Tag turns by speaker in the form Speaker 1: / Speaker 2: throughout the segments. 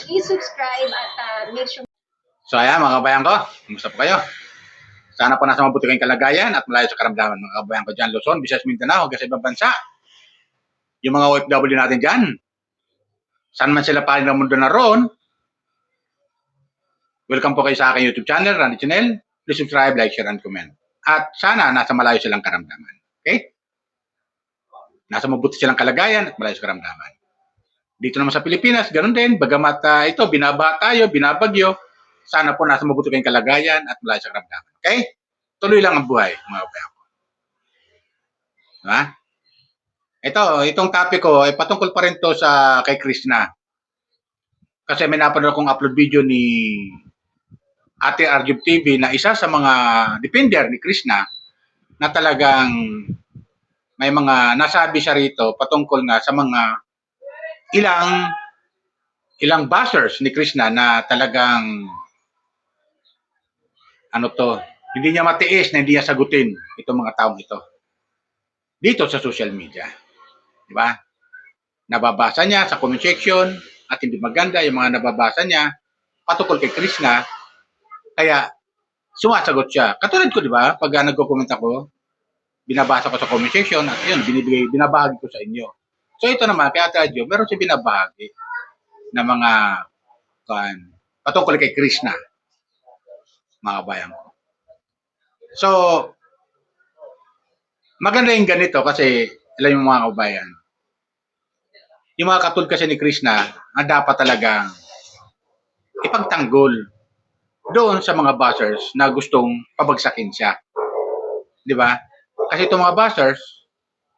Speaker 1: please subscribe at make sure.
Speaker 2: So ayan mga kabayan ko, kumusta po kayo? Sana po nasa mabuti kayong kalagayan at malayo sa karamdaman mga kabayan ko dyan, Luzon, Visayas, Mindanao, hanggang sa ibang bansa. Yung mga OFW natin dyan, saan man sila paling ng mundo na roon, welcome po kayo sa aking YouTube channel, Randy Channel. Please subscribe, like, share, and comment. At sana nasa malayo silang karamdaman. Okay? Nasa mabuti silang kalagayan at malayo sa karamdaman. Dito naman sa Pilipinas, ganun din. Bagamat ito, binabaha tayo, binabagyo, sana po nasa mabuti kayong kalagayan at malayo sa karamdaman. Okay? Tuloy lang ang buhay, mga kabayan ko. Diba? Itong topic ko, ay patungkol pa rin to sa kay Krishna. Kasi may napanood akong upload video ni Ate Arjub TV na isa sa mga defender ni Krishna na talagang may mga nasabi siya rito patungkol nga sa mga ilang bashers ni Krishna na talagang hindi niya matiis na hindi niya sagutin itong mga taong ito dito sa social media. Di ba? Nababasa niya sa comment section at hindi maganda yung mga nababasa niya patungkol kay Krishna. Kaya sumasagot siya. Katulad ko, di ba? Pag nagko-comment ako, binabasa ko sa comment section at yun, binabahagi ko sa inyo. So ito naman, kaya tayo, meron siya binabahagi na mga patungkol kay Krishna, mga bayan ko. So, maganda yung ganito kasi, alam yung mga kabayan, yung mga katulad kasi ni Krishna, ang dapat talagang ipagtanggol doon sa mga bashers na gustong pabagsakin siya. Di ba? Kasi itong mga bashers,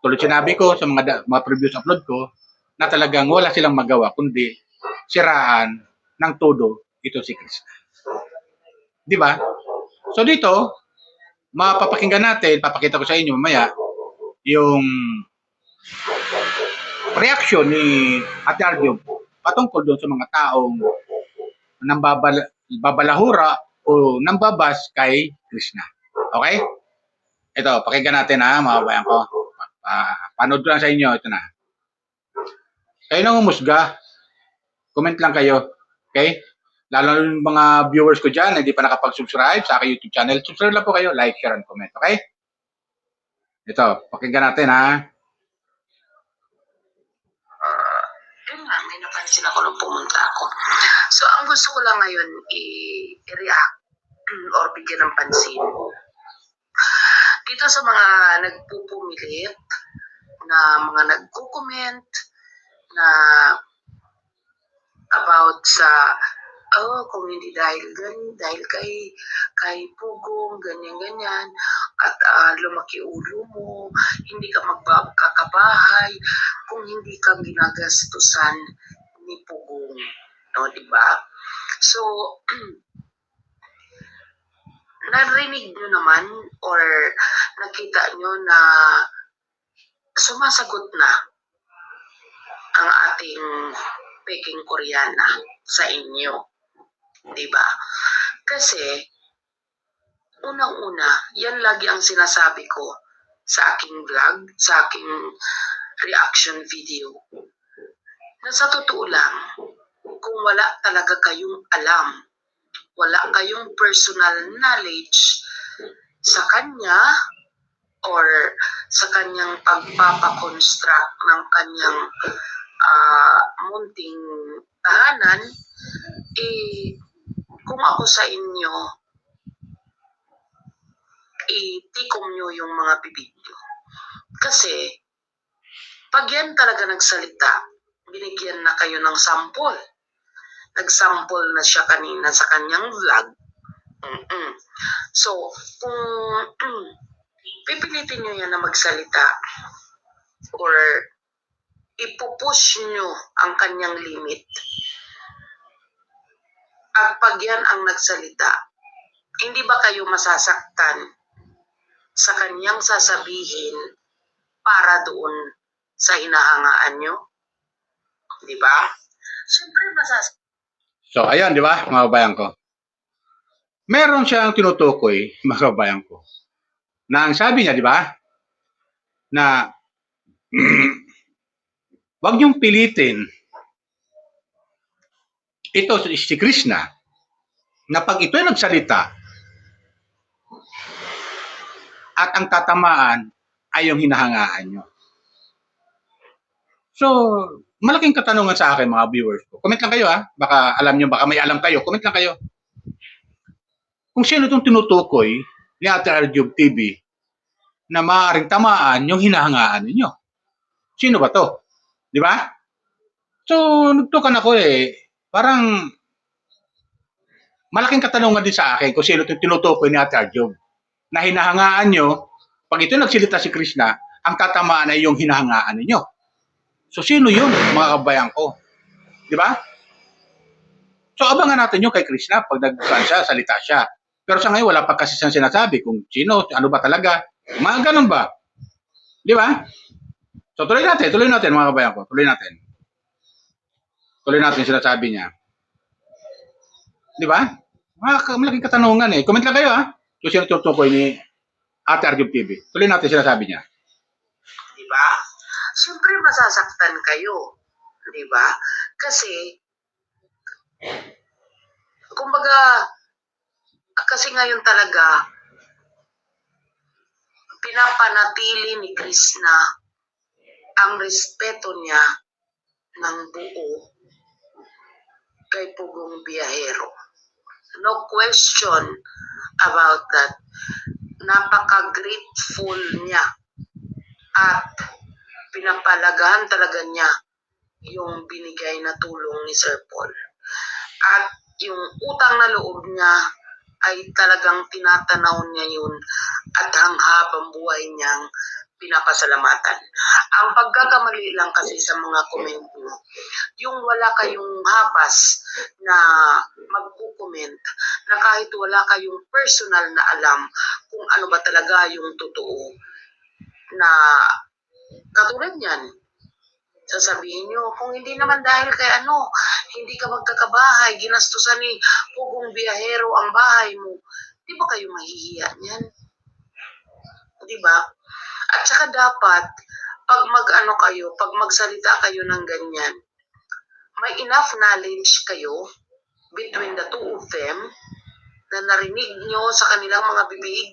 Speaker 2: tulad sinabi ko sa mga previous upload ko, na talagang wala silang magawa kundi siraan ng todo ito si Krishna. Di ba? So dito, mapapakinggan natin, papakita ko sa inyo mamaya, yung reaction ni Ate Arjub patungkol doon sa mga taong babalahura o nambabas kay Krishna. Okay? Ito, pakinggan natin mga kabayan ko. Panood ko lang sa inyo. Ito na. Kayo nang umusga. Comment lang kayo. Okay? Lalo yung mga viewers ko dyan, hindi pa nakapag-subscribe sa aking YouTube channel. Subscribe lang po kayo. Like, share, and comment. Okay? Ito, pakinggan natin
Speaker 3: Yun nga, may napansin ako nung pumunta ako. So, ang gusto ko lang ngayon i-react or bigyan ng pansin dito sa mga nagpupumilit na mga nagko-comment na about sa kung hindi dahil kay Pugong, ganyan at lumaki ulo mo, hindi ka magkakabahay kung hindi ka ginagastusan ni Pugong, no, di ba? So narinig nyo naman or nakita nyo na sumasagot na ang ating Peking Koreana sa inyo, di ba? Kasi unang-una, yan lagi ang sinasabi ko sa aking vlog, sa aking reaction video, na sa totoo lang, kung wala talaga kayong alam, wala kayong personal knowledge sa kanya or sa kanyang pagpapakonstruct ng kanyang munting tahanan, kung ako sa inyo, itikom nyo yung mga bibig nyo. Kasi, pag yan talaga nagsalita, binigyan na kayo ng sample. Nag-sample na siya kanina sa kanyang vlog. So, kung pipilitin nyo yan na magsalita or ipupush nyo ang kanyang limit, at pag yan ang nagsalita, hindi ba kayo masasaktan sa kanyang sasabihin para doon sa hinahangaan nyo? Di ba? Siyempre masasaktan.
Speaker 2: So, ayan, di ba, mga kabayan ko? Meron siyang tinutukoy, mga kabayan ko, na ang sabi niya, di ba, na wag niyong pilitin ito si Krishna, na pag ito ay nagsalita at ang tatamaan ay yung hinahangaan nyo. So, malaking katanungan sa akin mga viewers ko. Comment lang kayo ha. Baka alam nyo, baka may alam kayo. Comment lang kayo. Kung sino itong tinutukoy ni Ate Arjub TV na maaaring tamaan yung hinahangaan ninyo. Sino ba to? Di ba? So, nagtukan ako parang malaking katanungan din sa akin kung sino itong tinutukoy ni Ate Arjub na hinahangaan nyo, pag ito nagsilita si Krishna, ang tatamaan ay yung hinahangaan ninyo. So, sino yun, mga kabayan ko? Di ba? So, abangan natin yung kay Krishna pag nagbukan siya, salita siya. Pero sa ngayon, wala pa kasi siyang sinasabi kung sino, ano ba talaga. Mga ganun ba? Di ba? So, tuloy natin, mga kabayan ko. Tuloy natin sinasabi niya. Di ba? Malaking katanungan Comment lang kayo ha. Kung sino tutukoy ni Ate Arjub TV. Tuloy natin sinasabi niya.
Speaker 3: Di ba? Siyempre masasaktan kayo. Di ba? Kasi, kumbaga, kasi ngayon talaga, pinapanatili ni Krishna ang respeto niya ng buo kay Pugong Biyahero. No question about that. Napaka-grateful niya at pinapalagahan talaga niya yung binigay na tulong ni Sir Paul. At yung utang na loob niya ay talagang tinatanaw niya yun at hanghabang buhay niyang pinapasalamatan. Ang pagkakamali lang kasi sa mga comment mo, yung wala kayong habas na magkukomment, na kahit wala kayong personal na alam kung ano ba talaga yung totoo, na katulad niyan, sasabihin nyo, kung hindi naman dahil kay hindi ka magkakabahay, ginastusan ni Pugong Biyahero ang bahay mo, di ba kayo mahihiya niyan? Di ba? At saka dapat, pag pag magsalita kayo ng ganyan, may enough knowledge kayo between the two of them na narinig nyo sa kanilang mga bibig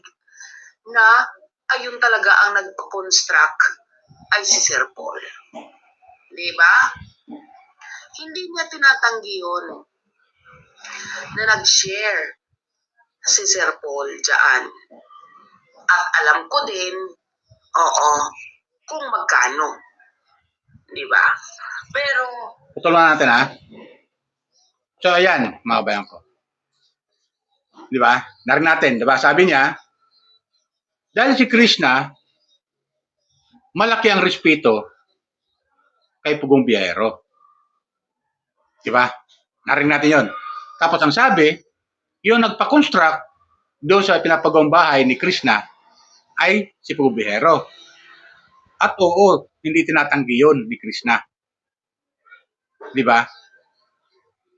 Speaker 3: na ayun talaga ang nagpa-construct ay si Sir Paul. Di ba? Hindi niya tinatanggi yun na nag-share si Sir Paul dyan. At alam ko din, kung magkano. Di ba? Pero,
Speaker 2: Putulungan natin ha. So, ayan, mga kabayan ko. Di ba? Narinig natin, di ba? Sabi niya, dahil si Krishna, malaki ang respeto kay Pugong Biyahero. Di ba? Narinig natin yon. Tapos ang sabi, yung nagpa-construct doon sa pinapagawang bahay ni Krishna ay si Pugong Biyahero. At oo, hindi tinatanggi yun ni Krishna. Di ba?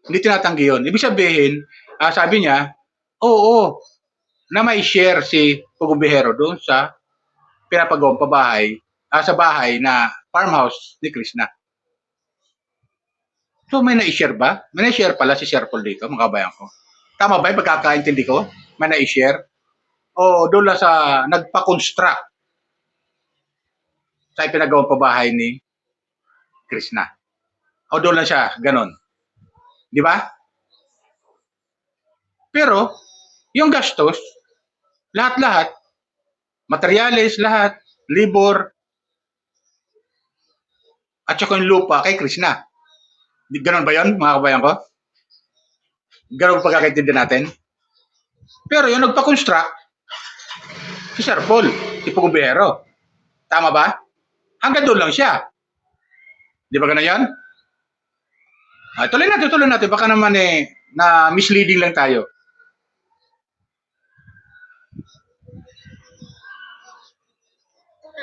Speaker 2: Hindi tinatanggi yun. Ibig sabihin, sabi niya, oo, na may share si Pugong Biyahero doon sa pinapagawang pabahay, sa bahay na farmhouse ni Krishna. So may na-share ba? May na-share pala si Sir Paul dito, mga kabayan ko. Tama ba yung pagkakaintindi ko? May na-share? O doon lang sa nagpa-construct sa ipinagawang pabahay ni Krishna. O doon lang siya, ganon. Di ba? Pero, yung gastos, lahat-lahat, materyales, lahat, libor, at saka yung lupa kay Krishna. Ganon ba yun, mga kabayan ko? Ganon ba pagkakaintindi natin? Pero yung nagpa-construct, si Sir Paul, si Pugong Biyahero. Tama ba? Hanggang doon lang siya. Di ba ganun yan? Tuloy natin. Baka naman na misleading lang tayo.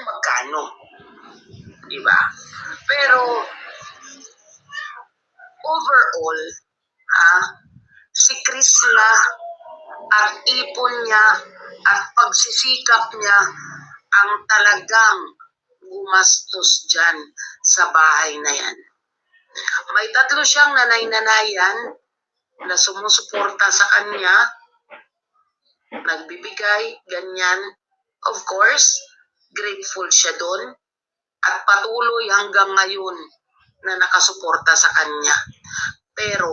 Speaker 3: kung magkano. Di ba? Pero, overall, si Krishna at ipon niya at pagsisikap niya ang talagang gumastos dyan sa bahay na yan. May 3 siyang nanay-nanayan na sumusuporta sa kanya, nagbibigay, ganyan. Of course, grateful siya doon at patuloy hanggang ngayon na nakasuporta sa kanya. Pero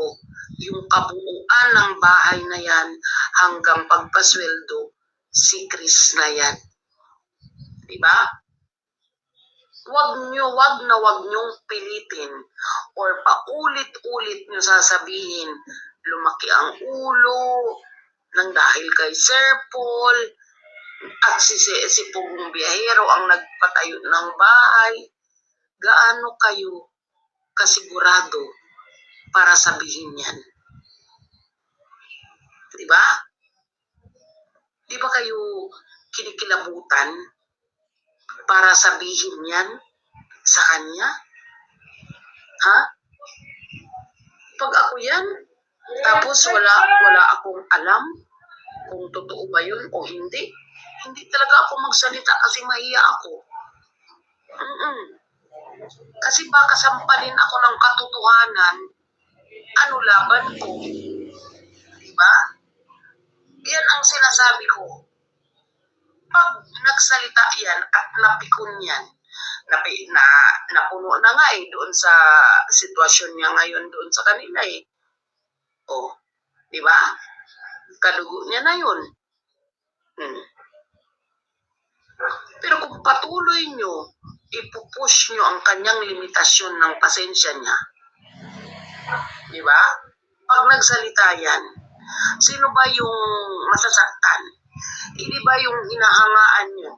Speaker 3: yung kabuuan ng bahay na yan hanggang pagpasweldo, si Chris na yan. Diba? Wag niyong pilitin or paulit-ulit niyo sasabihin, lumaki ang ulo nang dahil kay Sir Paul at si Pugong Biyahero ang nagpatayo ng bahay. Gaano kayo kasigurado para sabihin yan? Diba? Di ba kayo kinikilabutan para sabihin yan sa kanya? Ha? Pag ako yan, tapos wala akong alam kung totoo ba yun o hindi. Hindi talaga ako magsalita kasi mahiya ako. Kasi baka sampalin ako ng katotohanan, ano laban ko? Diba? Yan ang sinasabi ko. Pag nagsalita yan at napikon yan, napuno na nga doon sa sitwasyon niya ngayon doon sa kanila Oh, di ba? Kadugo niya na yun. Pero kung patuloy nyo, ipupush nyo ang kanyang limitasyon ng pasensya niya, di ba? Pag nagsalita yan, sino ba yung masasaktan? Hindi ba yung hinahangaan nyo?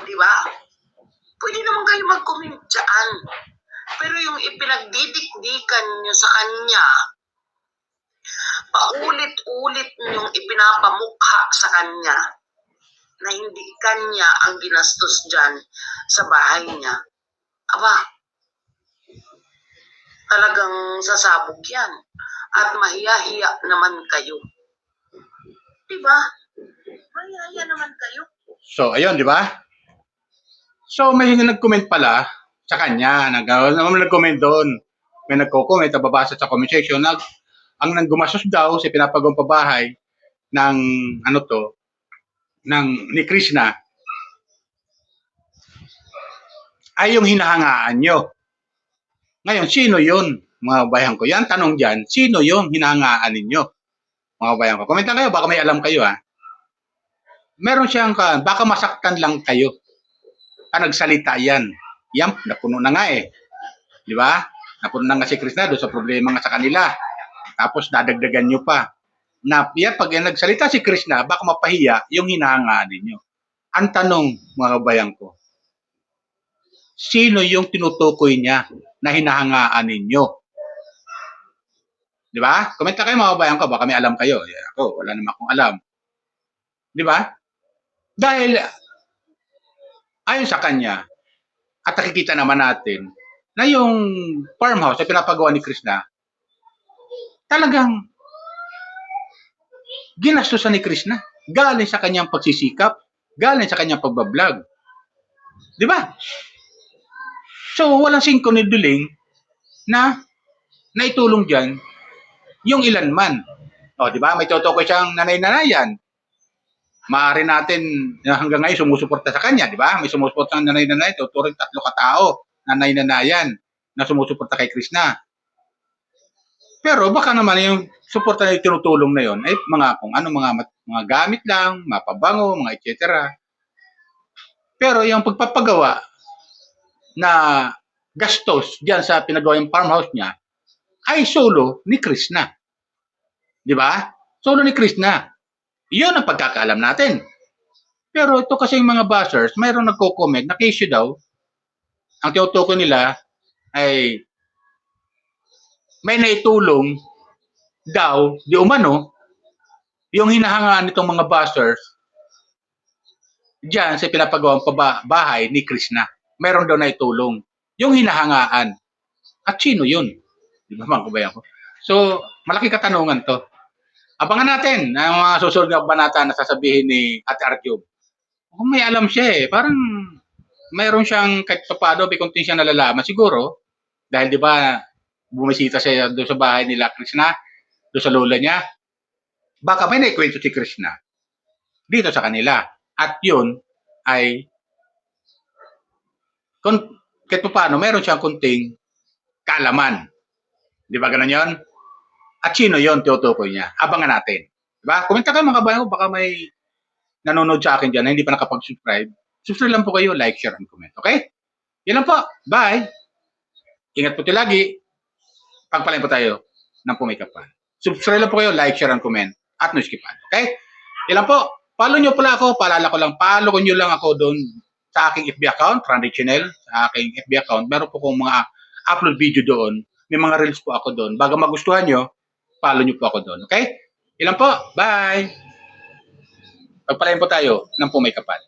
Speaker 3: Di ba? Pwede naman kayo mag-comment dyan. Pero yung ipinagdidikdikan nyo sa kanya, paulit-ulit nyong ipinapamukha sa kanya na hindi kanya ang ginastos dyan sa bahay niya. Aba, talagang sasabog yan. At mahiya-hiya naman kayo. Diba? Mahiya-hiya naman kayo.
Speaker 2: So, ayun, di ba? So, may nag-comment pala sa kanya. Nag-comment doon. May nagko-comment, babasa sa comment section. Ang nanggumasos daw sa pinapagawang pabahay ng ni Krishna ay yung hinahangaan nyo. Ngayon, sino yun? Mga bayan ko. Yan, tanong dyan, sino yung hinahangaan ninyo? Mga bayan ko. Komenta kayo, baka may alam kayo ha. Meron siyang, baka masaktan lang kayo. Nagsalita yan. Yan, napuno na nga Di ba? Napuno na nga si Krishna doon sa problema nga sa kanila. Tapos dadagdagan nyo pa. Na yan, pag nagsalita si Krishna, baka mapahiya yung hinahangaan ninyo. Ang tanong, mga kabayan ko, sino yung tinutukoy niya na hinahangaan ninyo? Di ba? Komenta kayo mga kabayan ko, baka may alam kayo. Ako, wala naman akong alam. Di ba? Dahil, ayon sa kanya, at nakikita naman natin, na yung farmhouse na pinapagawa ni Krishna, talagang ginastusan ni Krishna. Galing sa kanyang pagsisikap, galing sa kanyang pagbablog. Di ba? So, walang singko ni Duling na naitulong dyan yung ilan man. O, di ba? May tutukoy siyang nanay-nanayan. Maaari natin hanggang ngayon sumusuporta sa kanya, di ba? May sumusuporta ng nanay-nanay, tuturing 3 katao, nanay-nanayan na sumusuporta kay Krishna. Pero baka naman yung suporta na tinutulong na yon ay mga kung ano, mga gamit lang, mapabango, mga etc. Pero yung pagpapagawa na gastos diyan sa pinagawa yung farmhouse niya ay solo ni Krishna. Di ba? Solo ni Krishna. Iyon ang pagkakaalam natin. Pero ito kasi yung mga bashers, mayroong nagko-comment na issue daw, ang tinutukoy nila ay may naitulong daw, di umano, yung hinahangaan nitong mga bashers diyan sa pinapagawang bahay ni Krishna. Mayroon daw naitulong. Yung hinahangaan. At sino yun? Di ba mga kabayan ko? So, malaki katanungan to. Abangan natin ang mga susunod na banata na sasabihin ni Ate Arjub. Kung may alam siya parang mayroon siyang kahit paano, may konting siya nalalaman siguro. Dahil di ba bumisita siya doon sa bahay nila Krishna, doon sa lola niya, baka may naikwento si Krishna dito sa kanila. At yun ay, kahit pa paano, meron siyang kunting kaalaman. Di ba ganun yun? At sino yun, tinutukoy niya? Abangan natin. Di ba? Komenta kayo mga kabayan ko, baka may nanonood sa akin dyan na hindi pa nakapag-subscribe. Subscribe lang po kayo, like, share, and comment. Okay? Yan lang po. Bye! Ingat po tayo lagi. Pagpalain po tayo ng pumikapan. Subscribe lang po kayo, like, share, and comment. At no-skipan. Okay? Yan lang po. Follow nyo pala ako. Paalala ko lang, follow nyo lang ako doon sa aking FB account, Randy Channel, sa aking FB account. Meron po kong mga upload video doon. May mga reels po ako doon. Bago magustuhan nyo, follow nyo po ako doon. Okay? Yan lang po. Bye! Pagpalain po tayo ng pumikapan.